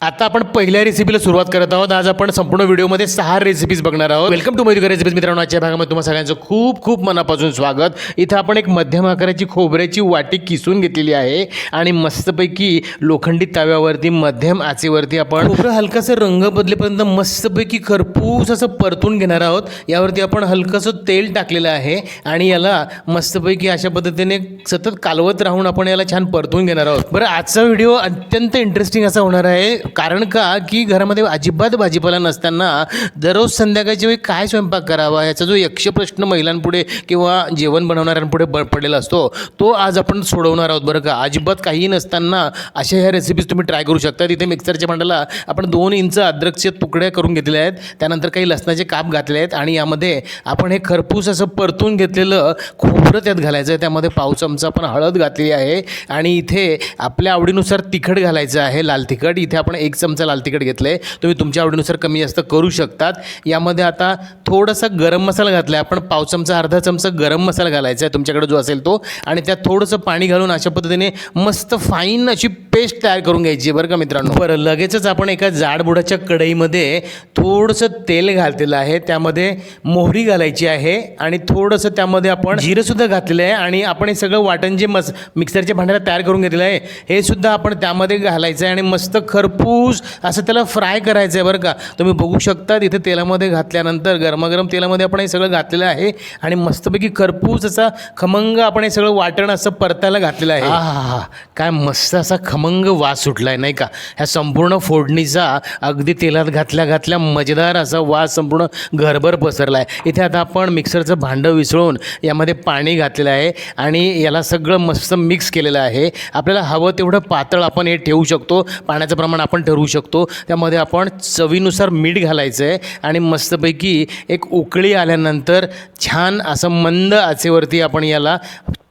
आता आपण पहिल्या रेसिपीला सुरुवात करत आहोत। आज आपण संपूर्ण व्हिडिओमध्ये 6 रेसिपीज बघणार आहोत। Welcome to Mayur recipes. मित्रांनो, आजच्या भागामध्ये तुम्हा सगळ्यांचं खूप खूप मनापासून स्वागत। इथं आपण एक मध्यम आकाराची खोबऱ्याची वाटी किसून घेतलेली आहे आणि मस्तपैकी लोखंडी तव्यावरती मध्यम आचेवरती आपण खोबरं हलकासा रंग बदलेपर्यंत मस्तपैकी खरपूस असं परतून घेणार आहोत। यावरती आपण हलकंसं तेल टाकलेलं आहे आणि याला मस्तपैकी अशा पद्धतीने सतत कालवत राहून आपण याला छान परतून घेणार आहोत। बरं, आजचा व्हिडिओ अत्यंत इंटरेस्टिंग असा होणार आहे, कारण का की घरामध्ये अजिबात भाजीपाला नसताना दररोज संध्याकाळच्या वेळी काय स्वयंपाक करावा याचा जो यक्ष प्रश्न महिलांपुढे किंवा जेवण बनवणाऱ्यांपुढे पडलेला असतो तो आज आपण सोडवणार आहोत। बरं का, अजिबात काही नसताना अशा ह्या रेसिपीज तुम्ही ट्राय करू शकता। इथे मिक्सरच्या भांड्याला आपण 2 इंच अद्रकचे तुकडे करून घेतले आहेत, त्यानंतर काही लसणाचे काप घातले आहेत आणि यामध्ये आपण हे खरपूस असं परतून घेतलेलं खोबरं त्यात घालायचं आहे। त्यामध्ये पाव चमचा आपण हळद घातली आहे आणि इथे आपल्या आवडीनुसार तिखट घालायचं आहे, लाल तिखट। इथे आपण 1 चमचा लाल तिखट घेतले, तुम्ही तुमच्या आवडीनुसार कमी जास्त करू शकतात। यामध्ये आता थोडासा गरम मसाला घातला आहे, आपण पाव चमचा अर्धा चमचा गरम मसाला घालायचा आहे तुमच्याकडे जो असेल तो, आणि त्यात थोडंसं पाणी घालून अशा पद्धतीने मस्त फाईन अशी पेस्ट तयार करून घ्यायची बरं का मित्रांनो। बरं, लगेचच आपण एका जाडबुडाच्या कढईमध्ये थोडंसं तेल घातलेलं आहे, त्यामध्ये मोहरी घालायची आहे आणि थोडंसं त्यामध्ये आपण जिरंसुद्धा घातलेलं आहे आणि आपण हे सगळं वाटण जे मिक्सरच्या भांड्याला तयार करून घेतलेलं आहे हे सुद्धा आपण त्यामध्ये घालायचं आहे आणि मस्त खरपूस असं त्याला फ्राय करायचं आहे बरं का। तुम्ही बघू शकता इथे तेलामध्ये घातल्यानंतर गरमागरम तेलामध्ये आपण हे सगळं घातलेलं आहे आणि मस्तपैकी खरपूस असा खमंग आपण हे सगळं वाटण असं परतायला घातलेलं आहे। हा, काय मस्त असा खमंग वास सुटला आहे नाही का ह्या संपूर्ण फोडणीचा। अगदी तेलात घातल्या मजेदार असा वास संपूर्ण घरभर पसरला आहे। इथे आता आपण मिक्सरचं भांडं विसळून यामध्ये पाणी घातलेलं आहे आणि याला सगळं मस्त मिक्स केलेलं आहे। आपल्याला हवं तेवढं पातळ आपण हे ठेवू शकतो, पाण्याचं प्रमाण आपण ठरवू शकतो। त्यामध्ये आपण चवीनुसार मीठ घालायचं आहे आणि मस्तपैकी एक उकळी आल्यानंतर छान असं मंद आचेवरती आपण याला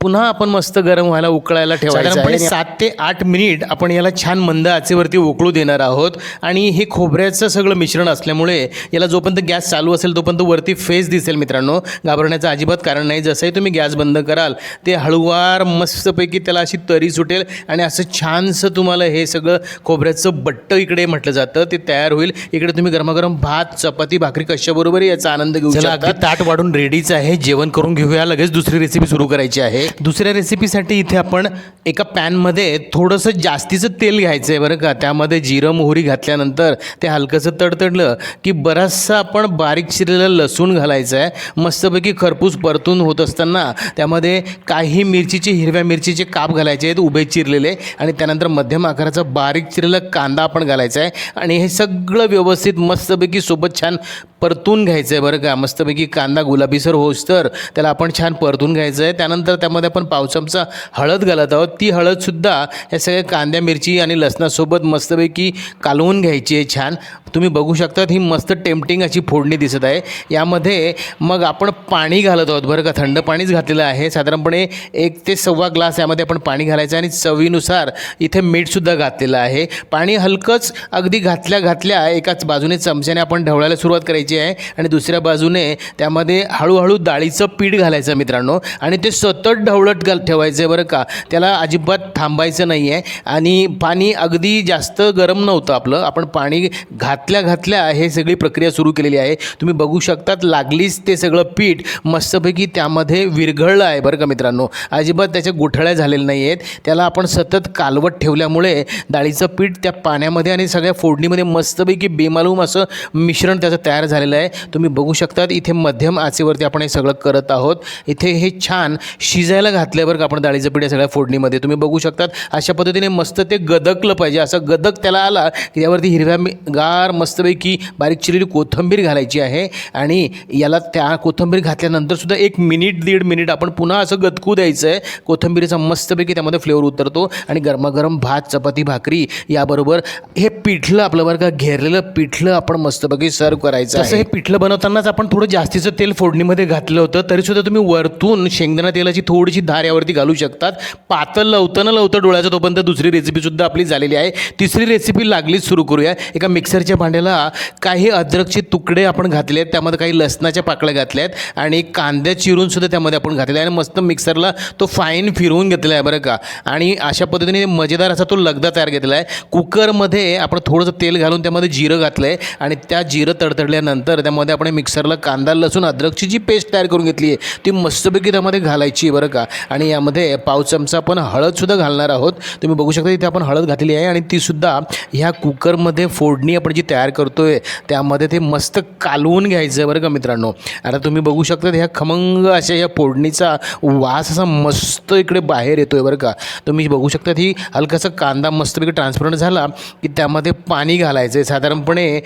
पुन्हा आपण मस्त गरम व्हायला उकळायला ठेवायचं आहे। 7 ते 8 मिनिट आपण याला छान मंद आचेवरती उकळू देणार आहोत आणि हे खोबऱ्याचं सगळं मिश्रण असल्यामुळे याला जोपर्यंत गॅस चालू असेल तोपर्यंत वरती फेस दिसेल मित्रांनो। घाबरण्याचं अजिबात कारण नाही, जसंही तुम्ही गॅस बंद कराल ते हळूवार मस्तपैकी त्याला अशी तरी सुटेल आणि असं छानसं तुम्हाला हे सगळं खोबऱ्याचं बट्ट इकडे म्हटलं जातं ते तयार होईल। इकडे तुम्ही गरमागरम भात चपाती भाकरी कशाबरोबरही याचा आनंद घेऊ शकता। ताट वाढून रेडीच आहे, जेवण करून घेऊया, लगेच दुसरी रेसिपी सुरू करायची आहे। दुसऱ्या रेसिपीसाठी इथे आपण एका पॅनमध्ये थोडंसं जास्तीचं तेल घ्यायचं आहे बरं का। त्यामध्ये जिरं मोहरी घातल्यानंतर ते हलकंसं तडतडलं की बराचसा आपण बारीक चिरलेलं लसूण घालायचं आहे। मस्तपैकी खरपूस परतून होत असताना त्यामध्ये काही हिरव्या मिरचीचे काप घालायचे आहेत उभे चिरलेले, आणि त्यानंतर मध्यम आकाराचा बारीक चिरलेला कांदा आपण घालायचा आहे आणि हे सगळं व्यवस्थित मस्तपैकी सोबत छान परतून घ्यायचं आहे बरं का। मस्तपैकी कांदा गुलाबीसर होस तर त्याला आपण छान परतून घ्यायचं आहे। त्यानंतर त्यामध्ये आपण पाव चमचा हळद घालत आहोत, ती हळदसुद्धा या सगळ्या कांद्या मिरची आणि लसणासोबत मस्तपैकी कालवून घ्यायची आहे छान। तुम्ही बघू शकता ही मस्त टेम्पटिंग अशी फोडणी दिसत आहे। यामध्ये मग आपण पाणी घालत आहोत बरं का, थंड पाणीच घातलेलं आहे, साधारणपणे 1 ते सव्वा ग्लास यामध्ये आपण पाणी घालायचं आणि चवीनुसार इथे मीठसुद्धा घातलेलं आहे। पाणी हलकंच अगदी घातल्या एकाच बाजूने चमच्याने आपण ढवळायला सुरुवात करायची आहे आणि दुसऱ्या बाजूने त्यामध्ये हळूहळू डाळीचं पीठ घालायचं मित्रांनो आणि ते सतत ढवळत ठेवायचं आहे बरं का। त्याला अजिबात थांबायचं नाही आहे आणि पाणी अगदी जास्त गरम नव्हतं आपलं, आपण पाणी घातल्या हे सगळी प्रक्रिया सुरू केलेली आहे। तुम्ही बघू शकतात लागलीच ते सगळं पीठ मस्तपैकी त्यामध्ये विरघळलं आहे बरं का मित्रांनो, अजिबात त्याच्या गुठळ्या झालेल्या नाही आहेत। त्याला आपण सतत कालवत ठेवल्यामुळे डाळीचं पीठ त्या पाण्यामध्ये आणि सगळ्या फोडणीमध्ये मस्तपैकी बेमालूम असं मिश्रण त्याचं तयार झालेलं आहे। तुम्ही बघू शकतात इथे मध्यम आचेवरती आपण हे सगळं करत आहोत। इथे हे छान शिजायला घातलं बरं का आपण डाळीचं पीठ या सगळ्या फोडणीमध्ये। तुम्ही बघू शकतात अशा पद्धतीने मस्त ते गदकलं पाहिजे, असं गदक त्याला आला की त्यावरती हिरव्या मस्तपैकी बारीक चिरलेली कोथिंबीर घालायची आहे आणि याला त्या कोथिंबीर घातल्यानंतर सुद्धा 1 मिनिट 1.5 मिनिट आपण पुन्हा असं गदकू द्यायचं आहे। कोथिंबीरीचा मस्तपैकी त्यामध्ये फ्लेवर उतरतो आणि गरमागरम भात चपाती भाकरी याबरोबर हे पिठलं आपलं बरं का, घेरलेलं पिठलं आपण मस्तपैकी सर्व करायचं आहे। हे पिठलं बनवतानाच आपण थोडं जास्तीचं तेल फोडणीमध्ये घातलं होतं, तरीसुद्धा तुम्ही वरतून शेंगदाणा तेलाची थोडी थोडीशी धार यावरती घालू शकतात. पातळ लवतं डोळ्याचं तोपर्यंत दुसरी रेसिपीसुद्धा आपली झालेली आहे. तिसरी रेसिपी लागलीच सुरू करूया. एका मिक्सरच्या भांड्याला काही अद्रकचे तुकडे आपण घातले आहेत, त्यामध्ये काही लसणाच्या पाकळ्या घातल्या आहेत आणि कांद्या चिरूनसुद्धा त्यामध्ये आपण घातलेला आहे आणि मस्त मिक्सरला तो फाईन फिरवून घेतलेला आहे बरं का. आणि अशा पद्धतीने मजेदार असा तो लगदा तयार केलेला आहे. कुकरमध्ये आपण थोडंसं तेल घालून त्यामध्ये जिरं घातलं आहे आणि त्या जिरं तडतडल्यानंतर त्यामध्ये आपण मिक्सरला कांदा लसूण अद्रकची जी पेस्ट तयार करून घेतली आहे ती मस्तपैकी त्यामध्ये घालायची बरं का. आणि यामध्ये पाव चमचा आपण हळदसुद्धा घालणार आहोत. तुम्ही बघू शकता इथे आपण हळद घातलेली आहे आणि तीसुद्धा ह्या कुकरमध्ये फोडणी आपण जी तयार करतो आहे त्यामध्ये ते मस्त कालवून घ्यायचं आहे बरं का मित्रांनो. आता तुम्ही बघू शकता ह्या खमंग अशा ह्या फोडणीचा वास असा मस्त इकडे बाहेर येतो आहे बरं का. तुम्ही बघू शकता ही हलकासा कांदा मस्तपैकी ट्रान्सपरंट झाला की त्यामध्ये पाणी घालायचं आहे. साधारणपणे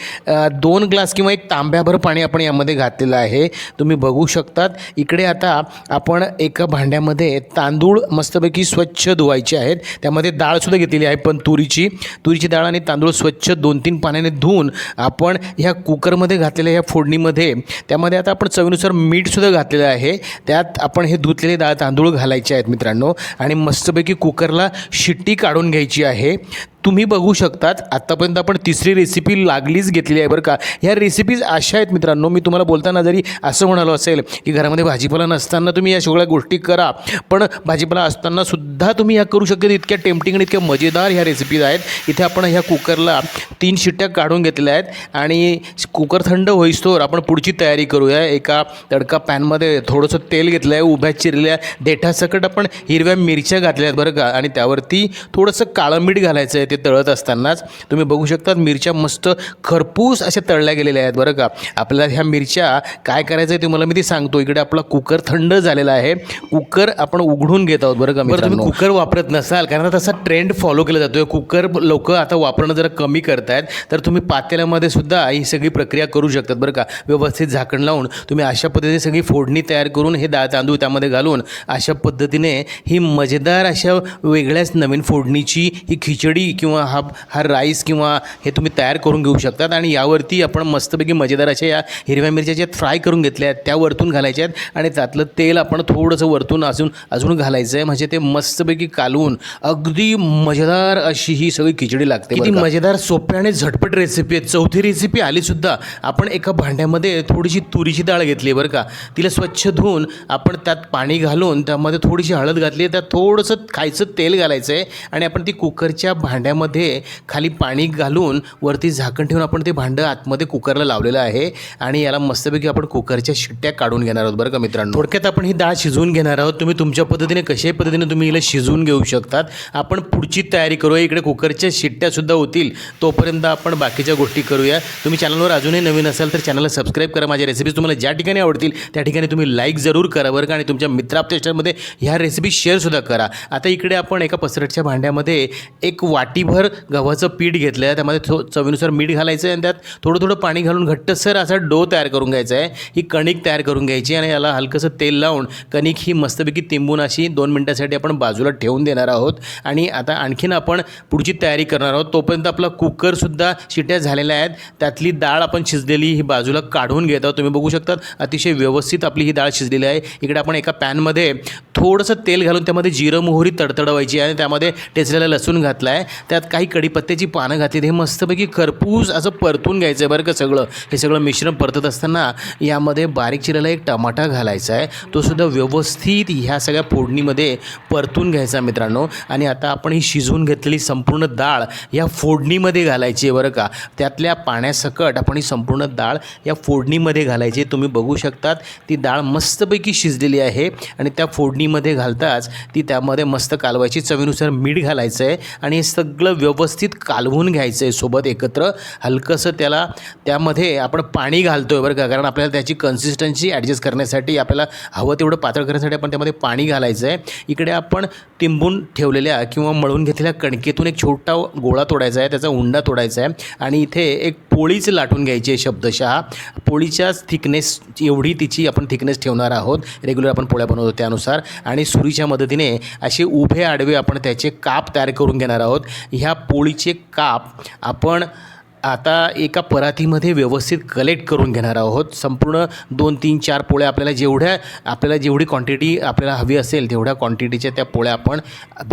2 ग्लास किंवा 1 तांब्याभर पाणी आपण यामध्ये घातलेलं आहे. तुम्ही बघू शकतात इकडे आता आपण एका भांड्यामध्ये तांदूळ मस्तपैकी स्वच्छ धुवायचे आहेत. त्यामध्ये डाळसुद्धा घेतलेली आहे पण तुरीची डाळ आणि तांदूळ स्वच्छ 2-3 पाण्याने धुवून आपण ह्या कुकरमध्ये घातलेल्या ह्या फोडणीमध्ये त्यामध्ये आता आपण चवीनुसार मीठसुद्धा घातलेलं आहे. त्यात आपण हे धुतलेले तांदूळ घालायचे आहेत मित्रांनो आणि मस्तपैकी कुकरला शिट्टी काढून घ्यायची आहे. तुम्ही बघू शकतात आत्तापर्यंत आपण तिसरी रेसिपी लागलीच घेतलेली आहे बरं का. ह्या रेसिपीज अशा आहेत मित्रांनो, मी तुम्हाला बोलताना जरी असं म्हणालो असेल की घरामध्ये भाजीपाला नसताना तुम्ही या सगळ्या गोष्टी करा, पण भाजीपाला असताना सुद्धा तुम्ही ह्या करू शकता. इतक्या टेम्पटिंग आणि इतक्या मजेदार ह्या रेसिपीज आहेत. इथे आपण ह्या कुकरला 3 शिट्ट्या काढून घेतलेल्या आहेत आणि कुकर थंड होईस्तोवर आपण पुढची तयारी करूया. एका तडका पॅनमध्ये थोडंसं तेल घेतलं आहे. उभ्या चिरलेल्या देठासकट आपण हिरव्या मिरच्या घातल्या आहेत बरं का आणि त्यावरती थोडंसं काळं मीठ घालायचं आहे. ते तळत असतानाच तुम्ही बघू शकता मिरच्या मस्त खरपूस अशा तळल्या गेलेल्या आहेत बरं का. आपल्याला ह्या मिरच्या काय करायचं आहे तुम्हाला मी ते सांगतो. इकडे आपला कुकर थंड झालेला आहे. कुकर आपण उघडून घेत आहोत बरं का. तुम्ही कुकर वापरत नसाल कारण तसा ट्रेंड फॉलो केला जातो. कुकर लोक आता वापरणं जरा कमी करतायत तर तुम्ही पातेल्यामध्ये सुद्धा ही सगळी प्रक्रिया करू शकतात बरं का. व्यवस्थित झाकण लावून तुम्ही अशा पद्धतीने सगळी फोडणी तयार करून हे तांदूळ त्यामध्ये घालून अशा पद्धतीने ही मजेदार अशा वेगळ्याच नवीन फोडणीची ही खिचडी किंवा हा राईस किंवा हे तुम्ही तयार करून घेऊ शकतात. आणि यावरती आपण मस्तपैकी मजेदार अशा या हिरव्या मिरच्या ज्या फ्राय करून घेतल्या आहेत त्या वरतून घालायच्या आहेत आणि त्यातलं तेल आपण थोडंसं वरतून अजून घालायचं आहे. म्हणजे ते मस्तपैकी कालवून अगदी मजेदार अशी ही सगळी खिचडी लागते. किती मजेदार सोप्या आणि झटपट रेसिपी आहे. चौथी रेसिपी आलीसुद्धा. आपण एका भांड्यामध्ये थोडीशी तुरीची डाळ घेतली बरं का. तिला स्वच्छ धुवून आपण त्यात पाणी घालून त्यामध्ये थोडीशी हळद घातली, त्यात थोडंसं खायचं तेल घालायचं आहे आणि आपण ती कुकरच्या भांड्यामध्ये खाली पाणी घालून वरती झाकण ठेवून आपण ते भांडं आतमध्ये कुकरला लावलेलं आहे आणि याला मस्तपैकी आपण कुकरच्या शिट्ट्या काढून घेणार आहोत बरं का मित्रांनो. थोडक्यात आपण ही डाळ शिजवून घेणार आहोत. तुम्ही तुमच्या पद्धतीने कशाही पद्धतीने तुम्ही हिला शिजवून घेऊ शकतात. आपण पुढची तयारी करूया. इकडे कुकरच्या शिट्ट्यासुद्धा होतील तोपर्यंत आपण बाकीच्या गोष्टी करूया. तुम्ही चॅनलवर अजूनही नवीन असाल तर चॅनलला सबस्क्राईब करा. माझ्या रेसिपीज तुम्हाला ज्या ठिकाणी आवडतील त्या ठिकाणी तुम्ही लाईक जरूर करा बरं का आणि तुमच्या मित्राप्टेस्टमध्ये ह्या रेसिपी शेअरसुद्धा करा. आता इकडे आपण एका पसरटच्या भांड्यामध्ये 1 वाटीभर गव्हाचं पीठ घेतलं आहे. त्यामध्ये चवीनुसार मीठ घालायचं आहे आणि त्यात थोडं पाणी घालून घट्टसर असा डो तयार करून घ्यायचा आहे. ही कणिक तयार करून घ्यायची आणि याला हलकंसं तेल लावून कणिक ही मस्तपैकी तिंबून अशी 2 मिनटासाठी आपण बाजूला ठेवून देणार आहोत. आणि आता आणखीन आपण पुढची तयारी करणार आहोत. तोपर्यंत आपला कुकरसुद्धा शिट्ट्या झालेल्या आहेत. त्यातली डाळ आपण शिजलेली ही बाजूला काढून घेत आहोत. तुम्ही बघू शकता अतिशय व्यवस्थित आपली ही डाळ शिजलेली आहे. इकडे आपण एका पॅनमध्ये थोडंसं तेल घालून त्यामध्ये जिरं मोहरी तडतडवायची आणि त्यामध्ये ठेचलेला लसूण घातला आहे. त्यात काही कढीपत्त्याची पानं घातली. हे मस्तपैकी खरपूस असं परतून घ्यायचं आहे बरं का. हे सगळं मिश्रण परतत असताना यामध्ये बारीक चिरलेला 1 टमाटा घालायचा आहे. तो सुद्धा व्यवस्थित ह्या सगळ्या फोडणीमध्ये परतून घ्यायचा मित्रांनो. आणि आता आपण ही शिजवून घेतलेली संपूर्ण डाळ या फोडणीमध्ये घालायची आहे बरं का. त्यातल्या पाण्यासकट आपण ही संपूर्ण डाळ या फोडणीमध्ये घालायची. तुम्ही बघू शकतात ती डाळ मस्तपैकी शिजलेली आहे आणि त्या फोडणीमध्ये घालताच ती त्यामध्ये मस्त कालवायची. चवीनुसार मीठ घालायचं आहे आणि हे सगळं व्यवस्थित कालवून घ्यायचं आहे सोबत एकत्र. हलकंसं त्यामध्ये आपण पाणी घालतो आहे बरं का. कारण आपल्याला त्याची कन्सिस्टन्सी ॲडजस्ट करण्यासाठी आपल्याला हवं तेवढं पातळ करण्यासाठी आपण त्यामध्ये पाणी घालायचं आहे. इकडे आपण तिंबून ठेवलेल्या किंवा मळून घेतलेल्या कणकेतून एक छोटा गोळा तोडायचा आहे. त्याचा उंडा तोडायचा आहे आणि इथे एक पोळीच लाटून घ्यायची आहे. शब्दशः पोळीच्याच थिकनेस एवढी तिची आपण थिकनेस ठेवणार आहोत. रेग्युलर आपण पोळ्या बनवतो त्यानुसार. आणि सुरीच्या मदतीने असे उभे आडवे आपण त्याचे काप तयार करून घेणार आहोत. ह्या पोळीचे काप आपण आता एका परातीमध्ये व्यवस्थित कलेक्ट करून घेणार आहोत. संपूर्ण 2, 3, 4 पोळ्या आपल्याला जेवढी क्वांटिटी आपल्याला हवी असेल तेवढ्या क्वांटिटीच्या त्या पोळ्या आपण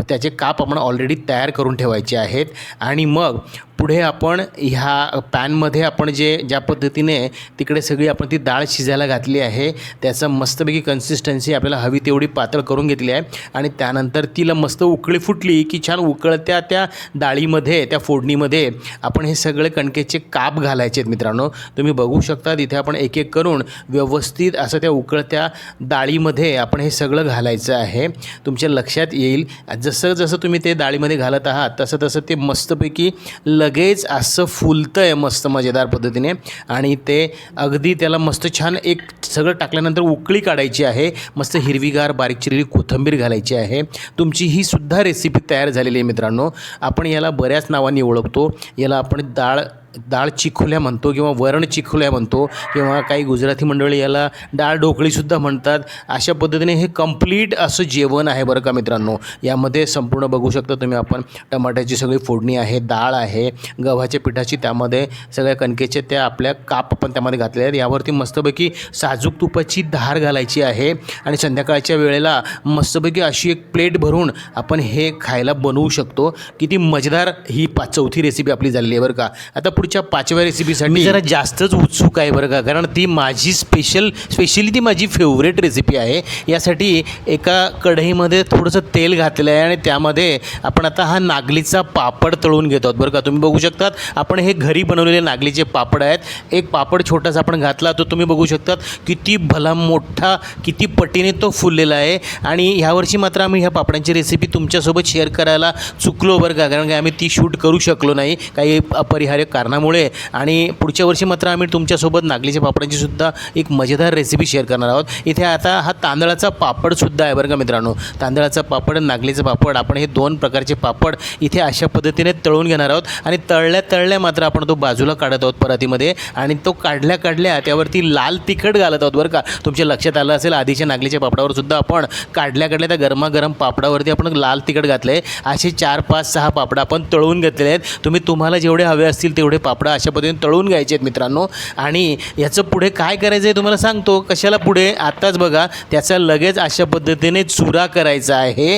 त्याचे काप आपण ऑलरेडी तयार करून ठेवायचे आहेत. आणि मग पुढे आपण ह्या पॅनमध्ये आपण ज्या पद्धतीने तिकडे सगळी आपण ती डाळ शिजायला घातली आहे त्याचं मस्तपैकी कन्सिस्टन्सी आपल्याला हवी तेवढी पातळ करून घेतली आहे. आणि त्यानंतर तिला मस्त उकळी फुटली की छान उकळत्या त्या डाळीमध्ये त्या फोडणीमध्ये आपण हे सगळे कणकेचे काप घालायचे आहेत. मित्रांनो तुम्ही बघू शकता इथे आपण एक एक करून व्यवस्थित असं त्या उकळत्या डाळीमध्ये आपण हे सगळं घालायचं आहे. तुमच्या लक्षात येईल जसं जसं तुम्ही ते डाळीमध्ये घालत आहात तसं तसं ते मस्तपैकी लगेच असं फुलतं आहे मस्त मजेदार पद्धतीने. आणि ते अगदी त्याला मस्त छान एक सगळं टाकल्यानंतर उकळी काढायची आहे. मस्त हिरवीगार बारीक चिरलेली कोथिंबीर घालायची आहे. तुमची ही सुद्धा रेसिपी तयार झालेली आहे मित्रांनो. आपण याला बऱ्याच नावांनी ओळखतो. याला आपण डाळ चिखोल्या म्हणतो किंवा वरण चिखोल्या म्हणतो किंवा काही गुजराती मंडळी याला डाळ ढोकळीसुद्धा म्हणतात. अशा पद्धतीने हे कंप्लीट असं जेवण आहे बरं का मित्रांनो. यामध्ये संपूर्ण बघू शकता तुम्ही आपण टमाट्याची सगळी फोडणी आहे, डाळ आहे, गव्हाच्या पिठाची, त्यामध्ये सगळ्या कणकेचे त्या आपल्या काप आपण त्यामध्ये घातले आहेत. यावरती मस्तपैकी साजूक तुपाची धार घालायची आहे. आणि संध्याकाळच्या वेळेला मस्तपैकी अशी एक प्लेट भरून आपण हे खायला बनवू शकतो. किती मजेदार ही चौथी रेसिपी आपली झालेली आहे बरं का. आता पुढच्या 5व्या रेसिपीसाठी जरा जास्तच उत्सुक आहे बरं का, कारण ती माझी स्पेशली ती माझी फेवरेट रेसिपी आहे. यासाठी एका कढईमध्ये थोडंसं तेल घातलेलं आहे आणि त्यामध्ये आपण आता हा नागलीचा पापड तळून घेत आहोत बरं का. तुम्ही बघू शकतात आपण हे घरी बनवलेले नागलीचे पापड आहेत. एक पापड छोटासा आपण घातला तो तुम्ही बघू शकतात किती भला मोठा, किती पटीने तो फुललेला आहे. आणि ह्यावर्षी मात्र आम्ही ह्या पापडांची रेसिपी तुमच्यासोबत शेअर करायला चुकलो बरं का, कारण की आम्ही ती शूट करू शकलो नाही काही अपरिहार्य कारणामुळे. आणि पुढच्या वर्षी मात्र आम्ही तुमच्यासोबत नागलीच्या पापडांची सुद्धा एक मजेदार रेसिपी शेअर करणार आहोत. इथे आता हा तांदळाचा पापडसुद्धा आहे बरं का मित्रांनो. तांदळाचा पापड, नागलीचं पापड, आपण हे 2 प्रकारचे पापड इथे अशा पद्धतीने तळून घेणार आहोत. आणि तळल्या मात्र आपण तो बाजूला काढत आहोत परातीमध्ये. आणि तो काढल्या त्यावरती लाल तिखट घालत आहोत बरं का. तुमच्या लक्षात आलं असेल आधीच्या नागलीच्या पापडावर सुद्धा आपण काढल्या त्या गरमागरम पापडावरती आपण लाल तिखट घातलं आहे. असे 4, 5, 6 पापड आपण तळून घेतलेले आहेत. तुम्हाला जेवढे हवे असतील तेवढे पापडं अशा पद्धतीने तळून घ्यायचे आहेत मित्रांनो. आणि याचं पुढे काय करायचं आहे तुम्हाला सांगतो. कशाला पुढे आत्ताच बघा, त्याचा लगेच अशा पद्धतीने चुरा करायचा आहे.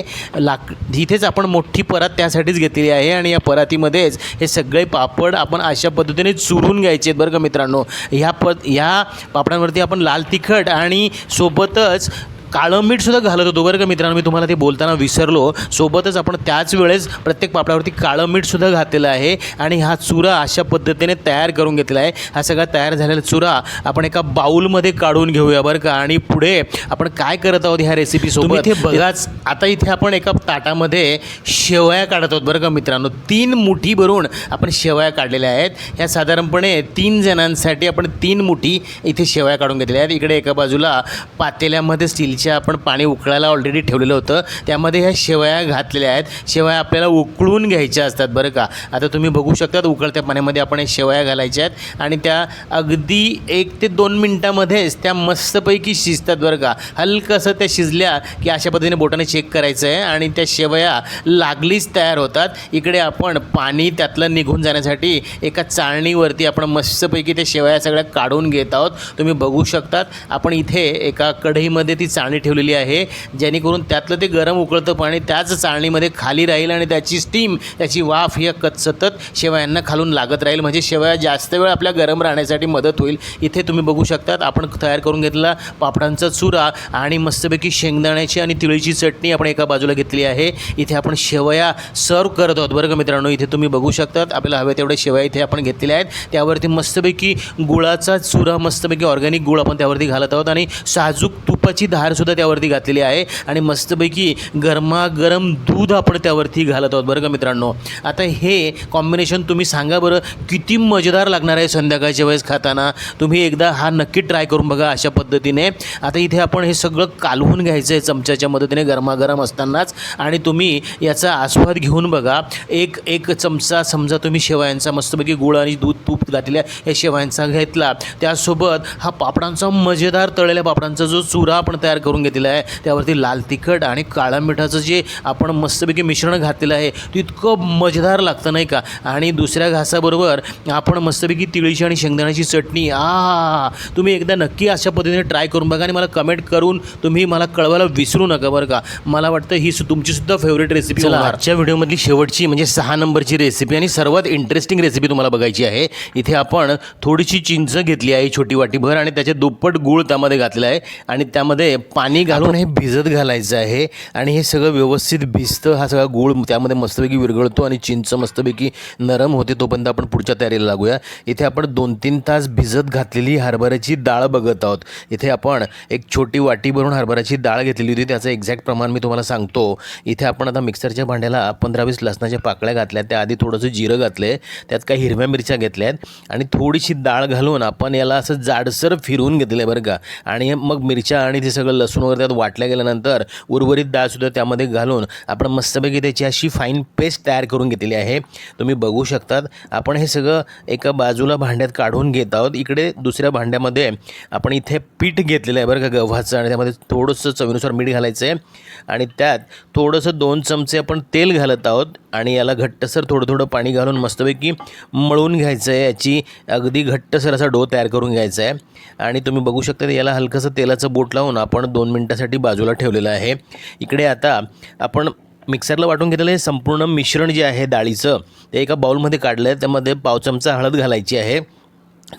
इथेच आपण मोठी परात त्यासाठीच घेतलेली आहे. आणि या परातीमध्येच हे सगळे पापड आपण अशा पद्धतीने चुरून घ्यायचे आहेत बरं का मित्रांनो. ह्या पापडांवरती आपण लाल तिखट आणि सोबतच काळं मीठसुद्धा घालत होतो बरं का मित्रांनो. मी तुम्हाला ते बोलताना विसरलो. सोबतच आपण त्याच वेळेस प्रत्येक पापडावरती काळं मीठसुद्धा घातलेलं आहे. आणि हा चुरा अशा पद्धतीने तयार करून घेतलेला आहे. हा सगळा तयार झालेला चुरा आपण एका बाऊलमध्ये काढून घेऊया बरं का. आणि पुढे आपण काय करत आहोत ह्या रेसिपीसोबत इथे बघाच. आता इथे आपण एका ताटामध्ये शेवया काढत आहोत बरं का मित्रांनो. 3 मुठी भरून आपण शेवया काढलेल्या आहेत. ह्या साधारणपणे 3 जणांसाठी आपण 3 मुठी इथे शेवया काढून घेतलेल्या आहेत. इकडे एका बाजूला पातेल्यामध्ये स्टीलच्या आपण पाणी उकळायला ऑलरेडी ठेवलेलं होतं, त्यामध्ये ह्या शेवया घातलेल्या आहेत. शेवया आपल्याला उकळून घ्यायच्या असतात बरं का. आता तुम्ही बघू शकता उकळत्या पाण्यामध्ये आपण हे शेवया घालायच्या आहेत. आणि त्या अगदी 1 ते 2 मिनटामध्येच त्या मस्तपैकी शिजतात बरं का. हलकंसं त्या शिजल्या की अशा पद्धतीने बोटाने चेक करायचं आहे आणि त्या शेवया लागलीच तयार होतात. इकडे आपण पाणी त्यातलं निघून जाण्यासाठी एका चाळणीवरती आपण मस्तपैकी त्या शेवया सगळ्या काढून घेत आहोत. तुम्ही बघू शकतात आपण इथे एका कढईमध्ये ती चाळणी ठेवलेली आहे, जेणेकरून त्यातलं ते गरम उकळतं पाणी त्याच चाळणीमध्ये खाली राहील आणि त्याची स्टीम, त्याची वाफ ही सतत शेवयांना खालून लागत राहील. म्हणजे शेवया जास्त वेळ आपल्या गरम राहण्यासाठी मदत होईल. इथे तुम्ही बघू शकतात आपण तयार करून घेतलेला पापडांचा चुरा आणि मस्तपैकी शेंगदाण्याची आणि तिळीची चटणी आपण एका बाजूला घेतली आहे. इथे आपण शेवया सर्व करत आहोत बरं का मित्रांनो. इथे तुम्ही बघू शकतात आपल्याला हवे तेवढे शेवया इथे आपण घेतलेल्या आहेत. त्यावरती मस्तपैकी गुळाचा चुरा, मस्तपैकी ऑर्गॅनिक गुळ आपण त्यावरती घालत आहोत. आणि साजूक तुपाची धारसुद्धा त्यावरती घातलेली आहे. आणि मस्तपैकी गरमागरम दूध आपण त्यावरती घालत आहोत बरं का मित्रांनो. आता हे कॉम्बिनेशन तुम्ही सांगा बरं किती मजेदार लागणार आहे संध्याकाळच्या वेळेस खाताना. तुम्ही एकदा हा नक्की ट्राय करून बघा अशा पद्धतीने. आता इथे आपण हे सगळं कालवून घ्यायचं आहे चमच्याच्या मदतीने गरमागरम असतानाच. आणि तुम्ही याचा आस्वाद घेऊन बघा. एक चमचा समजा तुम्ही शेवयांचा मस्तपैकी गुळ आणि दूध तूप घातलेल्या या शेवयांचा घेतला, त्यासोबत हा पापडांचा मजेदार तळलेल्या पापडांचा जो चुरा आपण तयार करून घेतलेला आहे. त्यावरती लाल तिखट आणि काळा मिठाचं जे आपण मस्तपैकी मिश्रण घातलेलं आहे ते इतकं मजेदार लागतं नाही का. आणि दुसऱ्या घासाबरोबर आपण मस्तपैकी तिळीची आणि शेंगदाण्याची चटणी. तुम्ही एकदा नक्की अशा पद्धतीने ट्राय करून बघा आणि मला कमेंट करून तुम्ही मला कळवायला विसरू नका बरं का. मला वाटतं ही तुमचीसुद्धा फेवरेट रेसिपी होणार. आजच्या व्हिडिओमधली शेवटची म्हणजे 6 नंबरची रेसिपी आणि सर्वात इंटरेस्टिंग रेसिपी तुम्हाला बघायची आहे. इथे आपण थोडीशी चिंच घेतली आहे छोटी वाटीभर आणि त्याचे दुप्पट गूळ त्यामध्ये घातलेला आहे आणि त्यामध्ये पाणी घालून हे भिजत घालायचं आहे आणि हे सगळं व्यवस्थित भिजतं. हा सगळा गूळ त्यामध्ये मस्तपैकी विरघळतो आणि चिंच मस्तपैकी नरम होते. तोपर्यंत आपण पुढच्या तयारीला लागूया. इथे आपण 2-3 तास भिजत घातलेली हरभऱ्याची डाळ बघत आहोत. इथे आपण एक छोटी वाटी भरून हरभऱ्याची डाळ घेतलेली होती. त्याचं एक्झॅक्ट प्रमाण मी तुम्हाला सांगतो. इथे आपण आता मिक्सरच्या भांड्याला 15-20 लसणाच्या पाकळ्या घातल्या. त्याआधी थोडंसं जिरं घातले, त्यात काही हिरव्या मिरच्या घेतल्यात आणि थोडीशी डाळ घालून आपण याला असं जाडसर फिरवून घेतलं आहे बरं का. आणि मग मिरच्या आणि ते सगळं लसूण वगैरे त्यात वाटल्या गेल्यानंतर उर्वरित डाळसुद्धा त्यामध्ये घालून आपण मस्तपैकी त्याची अशी फाईन पेस्ट तयार करून घेतलेली आहे. तुम्ही बघू शकतात. आपण हे सगळं एका बाजूला भांड्यात काढून घेत आहोत. इकडे दुसऱ्या भांड्यामध्ये आपण इथे पीठ घेतलेलं आहे बरं का गव्हाचं आणि त्यामध्ये थोडंसं चवीनुसार मीठ घालायचं आहे आणि त्यात थोडंसं 2 चमचे आपण तेल घालत आहोत आणि याला घट्टसर थोडं थोडं पाणी घालून मस्तपैकी मळून घ्यायचं आहे. याची अगदी घट्टसर असा डो तयार करून घ्यायचा आहे आणि तुम्ही बघू शकता याला हलकंसं तेलाचं बोट लावून आपण 2 मिनटासाठी बाजूला ठेवलेलं आहे. इकडे आता आपण मिक्सरला वाटून घेतलेलं हे संपूर्ण मिश्रण जे आहे डाळीचं ते एका बाउलमध्ये काढलं आहे. त्यामध्ये पाव चमचा हळद घालायची आहे.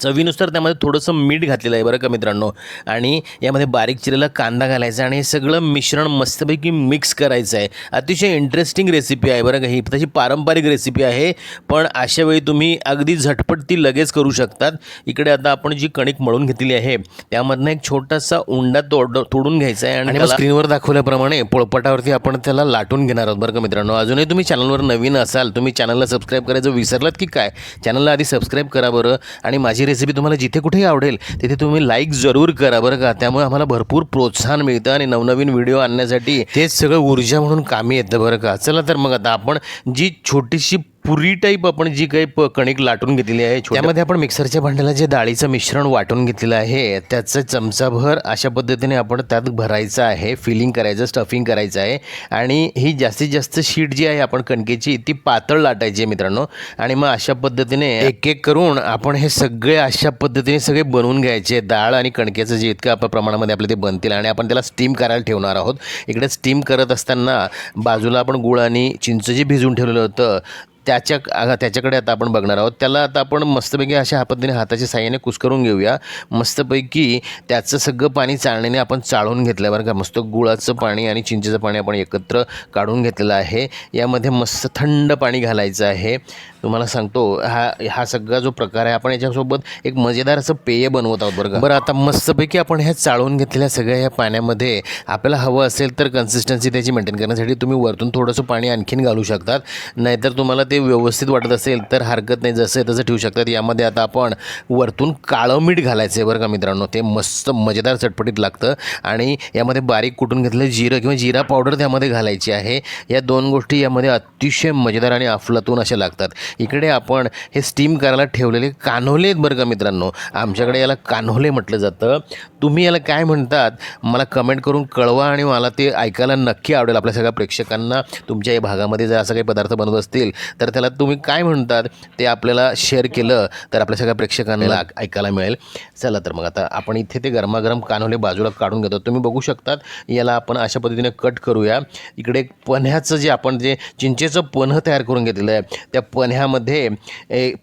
चवीनुसार त्यामध्ये थोडंसं मीठ घातलेलं आहे बरं का मित्रांनो आणि यामध्ये बारीक चिरलेला कांदा घालायचा आणि हे सगळं मिश्रण मस्तपैकी मिक्स करायचं आहे. अतिशय इंटरेस्टिंग रेसिपी आहे बरं का. ही तशी पारंपरिक रेसिपी आहे पण अशा वेळी तुम्ही अगदी झटपट ती लगेच करू शकतात. इकडे आता आपण जी कणिक मळून घेतलेली आहे त्यामधनं एक छोटासा उंडा तोडून घ्यायचा आहे आणि स्क्रीनवर दाखवल्याप्रमाणे पोळपाटावरती आपण त्याला लाटून घेणार आहोत बरं का मित्रांनो. अजूनही तुम्ही चॅनलवर नवीन असाल, तुम्ही चॅनलला सबस्क्राईब करायचं विसरलात की काय, चॅनलला आधी सबस्क्राईब करा बरं आणि माझी रेसिपी तुम्हाला जिथे कुठेही आवडेल तिथे तुम्ही लाईक जरूर करा बरं का. त्यामुळे आम्हाला भरपूर प्रोत्साहन मिळतं आणि नवनवीन व्हिडिओ आणण्यासाठी तेच सगळं ऊर्जा म्हणून कामी येतं बरं का. चला तर मग आता आपण जी छोटीशी पुरी टाईप आपण जी काही कणिक लाटून घेतलेली आहे त्यामध्ये आपण मिक्सरच्या भांड्याला जे डाळीचं मिश्रण वाटून घेतलेलं आहे त्याचं चमचाभर अशा पद्धतीने आपण त्यात भरायचं आहे. फिलिंग करायचं, स्टफिंग करायचं आहे आणि ही जास्तीत जास्त शीट जी आहे आपण कणकेची ती पातळ लाटायची आहे मित्रांनो. आणि मग अशा पद्धतीने एक एक करून आपण हे सगळे अशा पद्धतीने सगळे बनवून घ्यायचे. डाळ आणि कणकेचं जे इतकं आपल्या प्रमाणामध्ये आपले ते बनतील आणि आपण त्याला स्टीम करायला ठेवणार आहोत. इकडे स्टीम करत असताना बाजूला आपण गुळ आणि चिंच जे भिजवून ठेवलेलं होतं त्याच्याकडे आता आपण बघणार आहोत. त्याला आता आपण मस्तपैकी अशा पद्धतीने हाताच्या साहाय्याने कुस्करून घेऊया. मस्तपैकी त्याचं सगळं पाणी चाळणीने आपण चाळून घेतलं बरं का. मस्त गुळाचं पाणी आणि चिंचेचं पाणी आपण एकत्र काढून घेतलेलं आहे. यामध्ये मस्त थंड पाणी घालायचं आहे. तुम्हाला सांगतो हा सगळा जो प्रकार आहे आपण याच्यासोबत एक मजेदार असं पेय बनवत आहोत बरं का. बरं आता मस्तपैकी आपण ह्या चाळून घेतलेल्या सगळ्या या पाण्यामध्ये आपल्याला हवं असेल तर कन्सिस्टन्सी त्याची मेंटेन करण्यासाठी तुम्ही वरतून थोडंसं पाणी आणखीन घालू शकतात. नाहीतर तुम्हाला ते व्यवस्थित वाटत असेल तर हरकत नाही, जसं आहे तसं ठेवू शकतात. यामध्ये आता आपण वरतून काळं मीठ घालायचं आहे बरं का मित्रांनो. ते मस्त मजेदार चटपटीत लागतं आणि यामध्ये बारीक कुटून घेतलेलं जिरं किंवा जिरा पावडर त्यामध्ये घालायची आहे. या 2 गोष्टी यामध्ये अतिशय मजेदार आणि अफलातून अशा लागतात. इकडे आपण हे स्टीम करायला ठेवलेले कान्होले आहेत बरं का मित्रांनो. आमच्याकडे याला कान्होले म्हटलं जातं. तुम्ही याला काय म्हणतात मला कमेंट करून कळवा आणि मला ते ऐकायला नक्की आवडेल. आपल्या सगळ्या प्रेक्षकांना तुमच्या या भागामध्ये जर असं काही पदार्थ बनवत असतील तर त्याला तुम्ही काय म्हणतात ते आपल्याला शेअर केलं तर आपल्या सगळ्या प्रेक्षकांना ऐकायला मिळेल. चला तर मग आता आपण इथे ते गरमागरम कान्होले बाजूला काढून घेतो. तुम्ही बघू शकतात याला आपण अशा पद्धतीने कट करूया. इकडे पन्ह्याचं जे आपण जे चिंचेचं पन्हं तयार करून घेतलेलं आहे त्या पन्ह्यामध्ये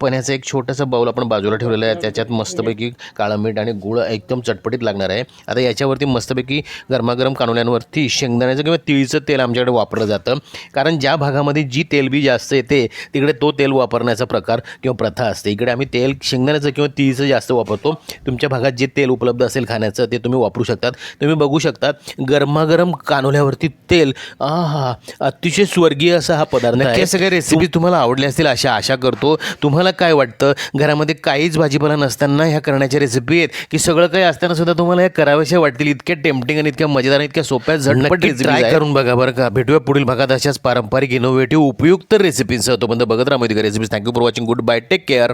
पन्ह्याचं एक छोटंसं बाऊल आपण बाजूला ठेवलेलं आहे. त्याच्यात मस्तपैकी काळं मीठ आणि गुळ एकदम चटपटीत लागणार आहे. आता याच्यावरती मस्तपैकी गरमागरम कानोल्यांवरती शेंगदाण्याचं किंवा तिळीचं तेल आमच्याकडे वापरलं जातं. कारण ज्या भागामध्ये जी तेलबी जास्त येते तिकडे तो तेल वापरण्याचा प्रकार किंवा प्रथा असते. इकडे आम्ही तेल शेंगदाण्याचं किंवा तिळीचं जास्त वापरतो. तुमच्या भागात जे तेल उपलब्ध असेल खाण्याचं ते तुम्ही वापरू शकतात. तुम्ही बघू शकता गरमागरम कानोल्यावरती तेल. अतिशय स्वर्गीय असा हा पदार्थ आहे. हे सगळ्या रेसिपी तुम्हाला आवडल्या असतील अशा आशा करतो. तुम्हाला काय वाटतं घरामध्ये काहीच भाजीपाला नसताना ह्या करण्याच्या रेसिपी आहेत की सगळं काही असताना सुद्धा तुम्हाला ह्या कराव्याशा वाटतील? इतक्या टेम्पटिंग आणि इतक्या मजेदार आणि इतक्या सोप्या झटपट ट्राय करून बघा बरं का. भेटूया पुढील भागात अशाच पारंपरिक इनोव्हेटिव्ह उपयुक्त रेसिपींसह. तोपर्यंत बघत राहा Modi recipes. Thank you for watching. Good bye. Take care.